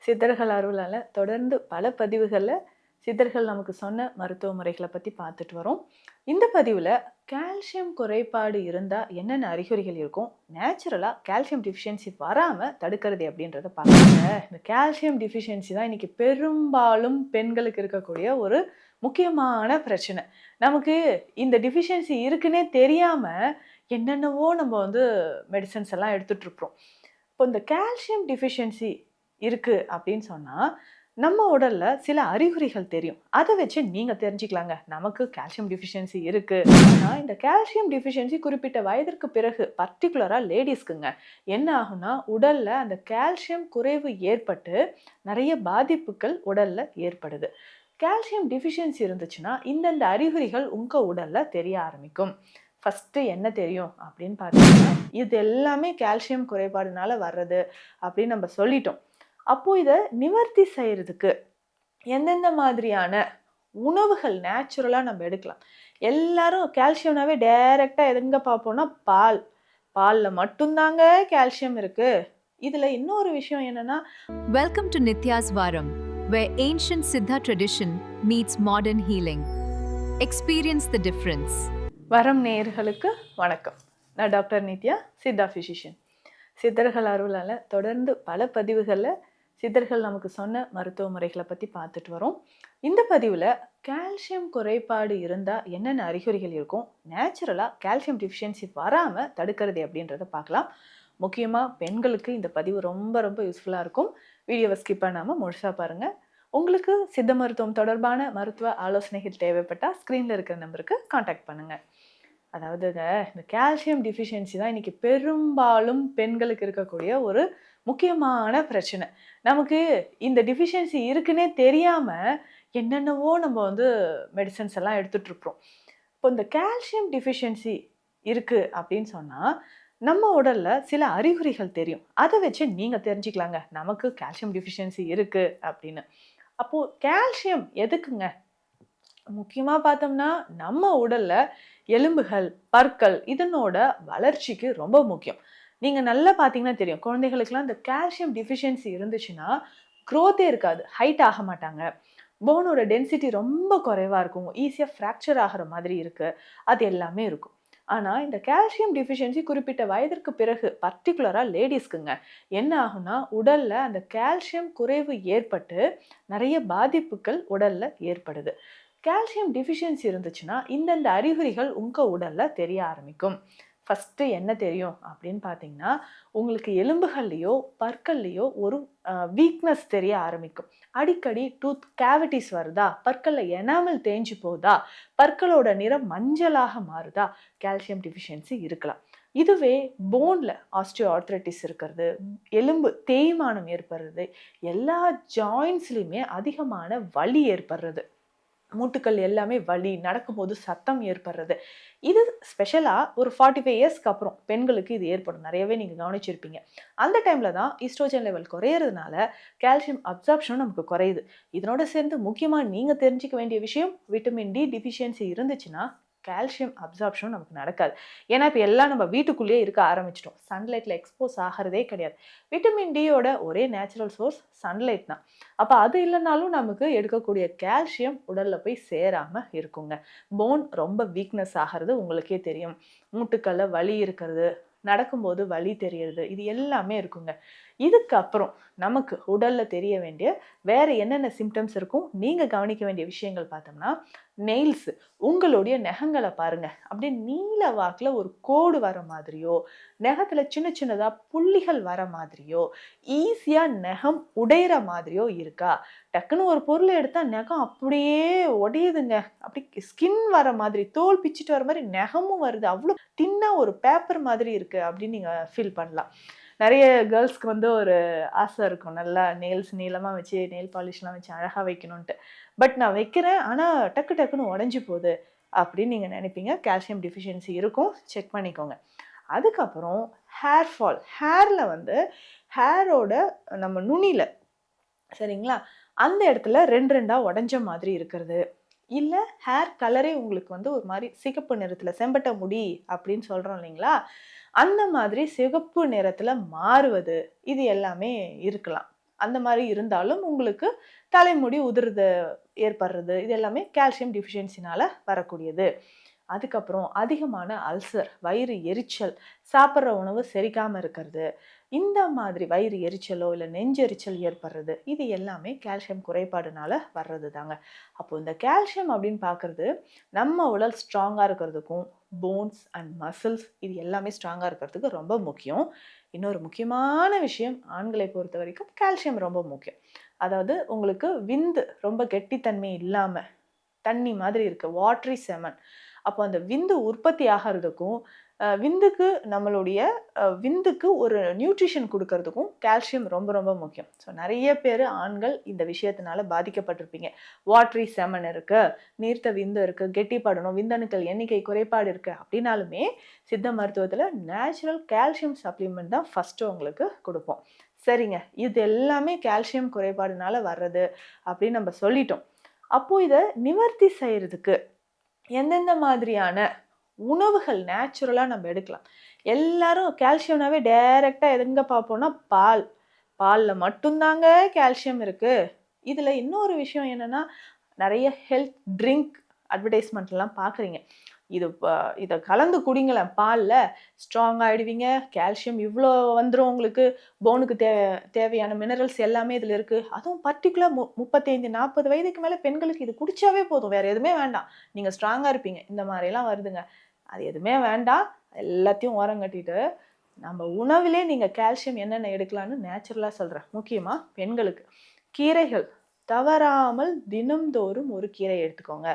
சித்தர்கள் அருளால தொடர்ந்து பல பதிவுகள்ல சித்தர்கள் நமக்கு சொன்ன மருத்துவ முறைகளை பத்தி பார்த்துட்டு வரோம். இந்த பதிவுல கால்சியம் குறைபாடு இருந்தா என்னென்ன அறிகுறிகள் இருக்கும், நேச்சுரலா கால்சியம் டிஃபிஷியன்சி வராம தடுக்கிறது அப்படின்றத பார்க்கலாங்க. இந்த கால்சியம் டிஃபிஷியன்சி தான் இன்னைக்கு பெரும்பாலும் பெண்களுக்கு இருக்கக்கூடிய ஒரு முக்கியமான பிரச்சனை. நமக்கு இந்த டிஃபிஷியன்சி இருக்குன்னே தெரியாம என்னென்னவோ நம்ம மெடிசன்ஸ் எல்லாம் எடுத்துட்டு இருக்கிறோம். இப்போ இந்த கால்சியம் டிஃபிஷியன்சி இருக்கு அப்படின்னு சொன்னா, நம்ம உடல்ல சில அறிகுறிகள் தெரியும். அத வச்சு நீங்க தெரிஞ்சுக்கலாங்க. நமக்கு கால்சியம் டெஃபிஷியன்சி இருக்கு. ஆனா இந்த கால்சியம் டெஃபிஷியன்சி குறிப்பிட்ட வயதிற்கு பிறகு பர்ட்டிகுலரா லேடீஸ்க்குங்க என்ன ஆகும்னா, உடல்ல அந்த கால்சியம் குறைவு ஏற்பட்டு நெறைய பாதிப்புகள் உடல்ல ஏற்படுது. கால்சியம் டெஃபிஷியன்சி இருந்துச்சுன்னா, இந்தந்த அறிகுறிகள் உங்க உடல்ல தெரிய ஆரம்பிக்கும். ஃபர்ஸ்ட் என்ன தெரியும் அப்படின்னு பார்த்தீங்கன்னா, இது எல்லாமே கால்சியம் குறைபாடுனால வர்றது அப்படின்னு நம்ம சொல்லிட்டோம். அப்போ இதை நிவர்த்தி செய்யறதுக்கு எந்தெந்த மாதிரியான உணவுகள் நேச்சுரலா நம்ம எடுக்கலாம். எல்லாரும் கால்சியம்னாவே டைரக்டா எங்க பார்ப்போம்னா பால்ல மட்டும்தாங்க கால்சியம் இருக்கு. இதுல இன்னொரு விஷயம் என்னன்னா, Welcome to Nitya's Varam, where ancient Siddha tradition meets modern healing. Experience the difference. வரம் நேயர்களுக்கு வணக்கம். நான் டாக்டர் நித்யா, சித்தா பிசிஷியன். சித்தர்கள் அருளால தொடர்ந்து பல பதிவுகள்ல சித்தர்கள் நமக்கு சொன்ன மருத்துவ முறைகளை பத்தி பார்த்துட்டு வரோம். இந்த பதிவுல கால்சியம் குறைபாடு இருந்தா என்னென்ன அறிகுறிகள் இருக்கும், நேச்சுரலா கால்சியம் டிஃபிஷியன்சி வராம தடுக்கிறது அப்படின்றத பார்க்கலாம். முக்கியமா பெண்களுக்கு இந்த பதிவு ரொம்ப ரொம்ப யூஸ்ஃபுல்லா இருக்கும். வீடியோவை ஸ்கிப் பண்ணாம முழுசா பாருங்க. உங்களுக்கு சித்த மருத்துவம் தொடர்பான மருத்துவ ஆலோசனைகள் தேவைப்பட்டா ஸ்கிரீன்ல இருக்கிற நம்பருக்கு கான்டாக்ட் பண்ணுங்க. அதாவதுங்க, இந்த கால்சியம் டிஃபிஷியன்சி தான் இன்னைக்கு பெரும்பாலும் பெண்களுக்கு இருக்கக்கூடிய ஒரு முக்கியமான பிரச்சனை. நமக்கு இந்த டிஃபிஷியன்சி இருக்குன்னே தெரியாம என்னென்னவோ நம்ம மெடிசன்ஸ் எல்லாம் எடுத்துட்டு இருக்கிறோம். இப்போ இந்த கால்சியம் டிஃபிஷியன்சி இருக்கு அப்படின்னு சொன்னா, நம்ம உடல்ல சில அறிகுறிகள் தெரியும். அதை வச்சு நீங்க தெரிஞ்சுக்கலாங்க, நமக்கு கால்சியம் டிஃபிஷியன்சி இருக்கு அப்படின்னு. அப்போ கால்சியம் எதுக்குங்க? முக்கியமா பார்த்தோம்னா, நம்ம உடல்ல எலும்புகள், பற்கள் இதனோட வளர்ச்சிக்கு ரொம்ப முக்கியம். நீங்க நல்லா பார்த்தீங்கன்னா தெரியும், குழந்தைகளுக்குலாம் இந்த கால்சியம் டிஃபிஷியன்சி இருந்துச்சுன்னா க்ரோத்தே இருக்காது, ஹைட் ஆக மாட்டாங்க. போனோட டென்சிட்டி ரொம்ப குறைவா இருக்கும், ஈஸியா ஃப்ராக்சர் ஆகிற மாதிரி இருக்கு, அது எல்லாமே இருக்கும். ஆனா இந்த கால்சியம் டிஃபிஷியன்சி குறிப்பிட்ட வயதிற்கு பிறகு பர்ட்டிகுலரா லேடிஸ்க்குங்க என்ன ஆகும்னா, உடல்ல அந்த கால்சியம் குறைவு ஏற்பட்டு நிறைய பாதிப்புகள் உடல்ல ஏற்படுது. கால்சியம் டிஃபிஷியன்சி இருந்துச்சுன்னா இந்தந்த அறிகுறிகள் உங்க உடல்ல தெரிய ஆரம்பிக்கும். ஃபர்ஸ்ட் என்ன தெரியும் அப்படின்னு பார்த்தீங்கன்னா, உங்களுக்கு எலும்புகள்லையோ பற்கள்லையோ ஒரு வீக்னஸ் தெரிய ஆரம்பிக்கும். அடிக்கடி டூத் கேவிட்டிஸ் வருதா, பற்கள்ல எனாமல் தேஞ்சு போகுதா, பற்களோட நிறம் மஞ்சளாக மாறுதா, கால்சியம் டிஃபிஷியன்சி இருக்கலாம். இதுவே போன்ல ஆஸ்டியோ ஆர்த்ரைட்டிஸ் இருக்கிறது, எலும்பு தேய்மானம் ஏற்படுறது, எல்லா ஜாயின்ஸ்லையுமே அதிகமான வலி ஏற்படுறது, மூட்டுக்கள் எல்லாமே வலி, நடக்கும்போது சத்தம் ஏற்படுறது, இது ஸ்பெஷலா ஒரு 45 இயர்ஸ்க்கு அப்புறம் பெண்களுக்கு இது ஏற்படும். நிறையவே நீங்க கவனிச்சிருப்பீங்க. அந்த டைம்ல தான் ஈஸ்ட்ரோஜன் லெவல் குறையறதுனால கால்சியம் அப்சார்ப்ஷன் நமக்கு குறையுது. இதனோட சேர்ந்து முக்கியமா நீங்க தெரிஞ்சுக்க வேண்டிய விஷயம், விட்டமின் டி டிஃபிஷியன்சி இருந்துச்சுன்னா கால்சியம் அப்சார்ப்ஷன் நமக்கு நடக்காது. ஏன்னா இப்போ எல்லாம் நம்ம வீட்டுக்குள்ளேயே இருக்க ஆரம்பிச்சிட்டோம், சன்லைட்ல எக்ஸ்போஸ் ஆகிறதே கிடையாது. விட்டமின் டியோட ஒரே நேச்சுரல் சோர்ஸ் சன்லைட் தான். அப்போ அது இல்லைனாலும் நமக்கு எடுக்கக்கூடிய கால்சியம் உடல்ல போய் சேராம இருக்குங்க. போன் ரொம்ப வீக்னஸ் ஆகிறது உங்களுக்கே தெரியும். மூட்டுக்கல்ல வலி இருக்கிறது, நடக்கும்போது வலி தெரியறது, இது எல்லாமே இருக்குங்க. இதுக்கப்புறம் நமக்கு உடல்ல தெரிய வேண்டிய வேற என்னென்ன சிம்டம்ஸ் இருக்கும், நீங்க கவனிக்க வேண்டிய விஷயங்கள் பார்த்தோம்னா, நெயில்ஸ், உங்களுடைய நகங்களை பாருங்க, அப்படியே நீல வாக்குல ஒரு கோடு வர மாதிரியோ, நகத்துல சின்ன சின்னதா புள்ளிகள் வர மாதிரியோ, ஈஸியா நகம் உடையிற மாதிரியோ இருக்கா? டக்குன்னு ஒரு பொருளை எடுத்தா நகம் அப்படியே உடையுதுங்க, அப்படி ஸ்கின் வர மாதிரி, தோல் பிச்சுட்டு வர மாதிரி நகமும் வருது, அவ்வளோ தின்னா ஒரு பேப்பர் மாதிரி இருக்கு அப்படின்னு நீங்க ஃபீல் பண்ணலாம். நிறைய கேர்ள்ஸ்க்கு ஒரு ஆசை இருக்கும், நல்லா நெயில்ஸ் நீளமாக வச்சு நெயில் பாலிஷ்லாம் வச்சு அழகாக வைக்கணும்ன்ட்டு. பட் நான் வைக்கிறேன், ஆனால் டக்கு டக்குன்னு உடஞ்சி போகுது அப்படின்னு நீங்கள் நினைப்பீங்க. கால்சியம் டிஃபிஷியன்சி இருக்கும், செக் பண்ணிக்கோங்க. அதுக்கப்புறம் ஹேர் ஃபால், ஹேரோட நம்ம நுனியில், சரிங்களா, அந்த இடத்துல ரெண்டு ரெண்டாக உடஞ்ச மாதிரி இருக்கிறது, இல்லை ஹேர் கலரே உங்களுக்கு ஒரு மாதிரி சிகப்பு நிறத்தில், செம்பட்ட முடி அப்படின்னு சொல்கிறோம் இல்லைங்களா, அந்த மாதிரி சிகப்பு நிறத்தில் மாறுவது, இது எல்லாமே இருக்கலாம். அந்த மாதிரி இருந்தாலும் உங்களுக்கு தலைமுடி உதிர்றது ஏற்படுறது இது எல்லாமே கால்சியம் டிஃபிஷியன்சினால வரக்கூடியது. அதுக்கப்புறம் அதிகமான அல்சர், வயிறு எரிச்சல், சாப்பிட்ற உணவு செரிக்காமல் இருக்கிறது, இந்த மாதிரி வயிறு எரிச்சலோ இல்லை நெஞ்செரிச்சல் ஏற்படுறது இது எல்லாமே கால்சியம் குறைபாடுனால வர்றது தாங்க. அப்போ இந்த கால்சியம் அப்படின்னு பார்க்குறது நம்ம உடல் ஸ்ட்ராங்காக இருக்கிறதுக்கும் போன்ஸ் அண்ட் மசில்ஸ் இது எல்லாமே ஸ்ட்ராங்காக இருக்கிறதுக்கு ரொம்ப முக்கியம். இன்னொரு முக்கியமான விஷயம், ஆண்களை பொறுத்த வரைக்கும் கால்சியம் ரொம்ப முக்கியம். அதாவது உங்களுக்கு விந்து ரொம்ப கெட்டித்தன்மை இல்லாமல் தண்ணி மாதிரி இருக்கு, வாட்ரி செமன். அப்போ அந்த விந்து உற்பத்தி ஆகிறதுக்கும் விந்துக்கு ஒரு நியூட்ரிஷன் கொடுக்கறதுக்கும் கால்சியம் ரொம்ப ரொம்ப முக்கியம். ஸோ நிறைய பேர் ஆண்கள் இந்த விஷயத்தினால பாதிக்கப்பட்டிருப்பீங்க. வாட்ரி செமன் இருக்கு, நீர்த்த விந்து இருக்கு, கெட்டிப்படணும், விந்தணுக்கள் எண்ணிக்கை குறைபாடு இருக்கு அப்படின்னாலுமே சித்த மருத்துவத்தில் நேச்சுரல் கால்சியம் சப்ளிமெண்ட் தான் ஃபர்ஸ்ட் உங்களுக்கு கொடுப்போம். சரிங்க, இது எல்லாமே கால்சியம் குறைபாடுனால வர்றது அப்படின்னு நம்ம சொல்லிட்டோம். அப்போ இதை நிவர்த்தி செய்யறதுக்கு எந்தெந்த மாதிரியான உணவுகள் நேச்சுரலாக நம்ம எடுக்கலாம்? எல்லாரும் கால்சியம்னாவே டைரெக்டாக எதுங்க பார்ப்போம்னா பாலில் மட்டும்தாங்க கால்சியம் இருக்குது. இதில் இன்னொரு விஷயம் என்னென்னா, நிறைய ஹெல்த் ட்ரிங்க் அட்வர்டைஸ்மெண்ட்லாம் பார்க்குறீங்க. இதை கலந்து குடிங்களேன், பாலில் ஸ்ட்ராங் ஆகிடுவீங்க, கால்சியம் இவ்வளோ வந்துடும், உங்களுக்கு போனுக்கு தேவையான மினரல்ஸ் எல்லாமே இதில் இருக்குது. அதுவும் பர்டிகுலர் 35-40 வயதுக்கு மேலே பெண்களுக்கு இது குடிச்சாவே போதும், வேறு எதுவுமே வேண்டாம், நீங்கள் ஸ்ட்ராங்காக இருப்பீங்க, இந்த மாதிரிலாம் வருதுங்க. அது எதுவுமே வேண்டாம், எல்லாத்தையும் ஓரம் கட்டிட்டு நம்ம உணவிலே நீங்கள் கால்சியம் என்னென்ன எடுக்கலான்னு நேச்சுரலாக சொல்கிறேன். முக்கியமாக பெண்களுக்கு கீரைகள் தவறாமல் தினம்தோறும் ஒரு கீரை எடுத்துக்கோங்க.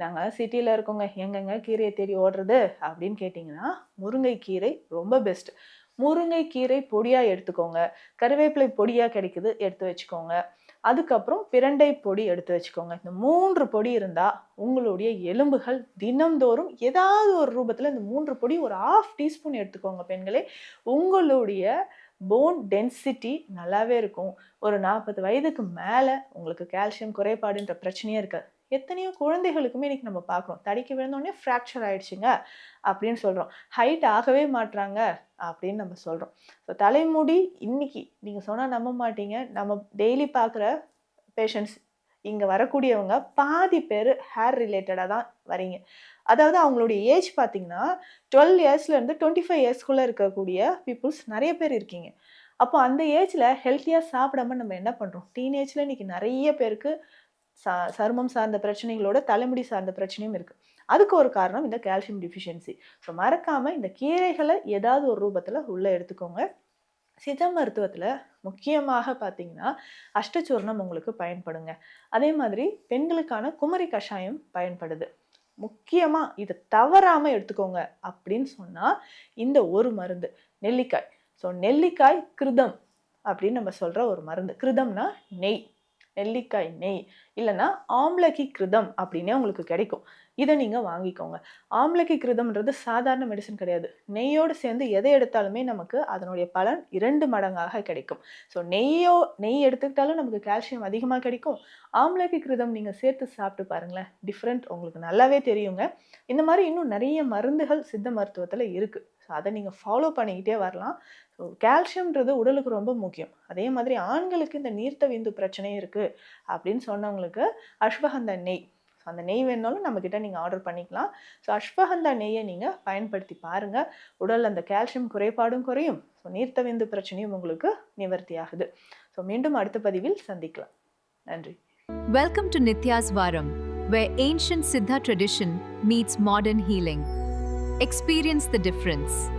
நாங்கள் சிட்டியில் இருக்கோங்க, எங்கெங்க கீரையை தேடி ஓடுறது அப்படின்னு கேட்டிங்கன்னா, முருங்கைக்கீரை ரொம்ப பெஸ்ட். முருங்கைக்கீரை பொடியாக எடுத்துக்கோங்க, கருவேப்பிலை பொடியாக கிடைக்குது எடுத்து வச்சுக்கோங்க, அதுக்கப்புறம் பிரண்டை பொடி எடுத்து வச்சுக்கோங்க. இந்த 3 பொடி இருந்தால் உங்களுடைய எலும்புகள் தினம்தோறும் ஏதாவது ஒரு ரூபத்தில் இந்த 3 பொடி ஒரு 1/2 டீஸ்பூன் எடுத்துக்கோங்க பெண்களே, உங்களுடைய போன் டென்சிட்டி நல்லாவே இருக்கும். ஒரு 40 வயதுக்கு மேலே உங்களுக்கு கால்சியம் குறைபாடுன்ற பிரச்சனையே இருக்காது. எத்தனையோ குழந்தைகளுக்குமே இன்னைக்கு நம்ம பார்க்குறோம், தடிக்கு விழுந்தோடனே ஃப்ராக்சர் ஆயிடுச்சுங்க அப்படின்னு சொல்கிறோம், ஹைட் ஆகவே மாட்டுறாங்க அப்படின்னு நம்ம சொல்கிறோம். ஸோ தலைமுடி இன்னைக்கு நீங்கள் சொன்னால் நம்ப மாட்டீங்க, நம்ம டெய்லி பார்க்குற பேஷண்ட்ஸ் இங்கே வரக்கூடியவங்க பாதி பேர் ஹேர் ரிலேட்டடாக தான் வரீங்க. அதாவது அவங்களுடைய ஏஜ் பார்த்தீங்கன்னா 12 இயர்ஸ்லேருந்து 25 இயர்ஸ்குள்ளே இருக்கக்கூடிய பீப்புள்ஸ் நிறைய பேர் இருக்கீங்க. அப்போ அந்த ஏஜில் ஹெல்த்தியாக சாப்பிடாம நம்ம என்ன பண்ணுறோம்? டீனேஜில் இன்னைக்கு நிறைய பேருக்கு சருமம் சார்ந்த பிரச்சனைகளோட தலைமுடி சார்ந்த பிரச்சனையும் இருக்குது. அதுக்கு ஒரு காரணம் இந்த கால்சியம் டிஃபிஷியன்சி. ஸோ மறக்காமல் இந்த கீரைகளை ஏதாவது ஒரு ரூபத்தில் உள்ளே எடுத்துக்கோங்க. சித்த மருத்துவத்தில் முக்கியமாக பார்த்தீங்கன்னா அஷ்டச்சூர்ணம் உங்களுக்கு பயன்படுங்க. அதே மாதிரி பெண்களுக்கான குமரி கஷாயம் பயன்படுது. முக்கியமாக இதை தவறாமல் எடுத்துக்கோங்க அப்படின்னு சொன்னால் இந்த ஒரு மருந்து நெல்லிக்காய். ஸோ நெல்லிக்காய் கிருதம் அப்படின்னு நம்ம சொல்கிற ஒரு மருந்து. கிருதம்னா நெய், நெல்லிக்காய் நெய், இல்லைன்னா ஆம்லகி கிருதம் அப்படின்னே உங்களுக்கு கிடைக்கும். இதை நீங்கள் வாங்கிக்கோங்க. ஆம்லகி கிருதம்ன்றது சாதாரண மெடிசன் கிடையாது. நெய்யோடு சேர்ந்து எதை எடுத்தாலுமே நமக்கு அதனுடைய பலன் 2 மடங்காக கிடைக்கும். ஸோ நெய் எடுத்துக்கிட்டாலும் நமக்கு கால்சியம் அதிகமாக கிடைக்கும். ஆம்லகி கிருதம் நீங்கள் சேர்த்து சாப்பிட்டு பாருங்களேன், டிஃப்ரெண்ட் உங்களுக்கு நல்லாவே தெரியுங்க. இந்த மாதிரி இன்னும் நிறைய மருந்துகள் சித்த மருத்துவத்தில் இருக்குது. ஸோ அதை நீங்கள் ஃபாலோ பண்ணிக்கிட்டே வரலாம். ஸோ கால்சியம்ன்றது உடலுக்கு ரொம்ப முக்கியம். அதே மாதிரி ஆண்களுக்கு இந்த நீர்த்த விந்து பிரச்சனையும் இருக்குது அப்படின்னு சொன்னவங்களுக்கு அஸ்வகந்தா நெய், ஸோ அந்த நெய் வேணாலும் நம்மக்கிட்ட நீங்கள் ஆர்டர் பண்ணிக்கலாம். ஸோ அஸ்வகந்தா நெய்யை நீங்கள் பயன்படுத்தி பாருங்கள், உடல் அந்த கால்சியம் குறைபாடும் குறையும், ஸோ நீர்த்த விந்து பிரச்சனையும் உங்களுக்கு நிவர்த்தி ஆகுது. ஸோ மீண்டும் அடுத்த பதிவில் சந்திக்கலாம். நன்றி. Welcome to Nitya's Varam, where ancient Siddha tradition meets modern healing. Experience the difference.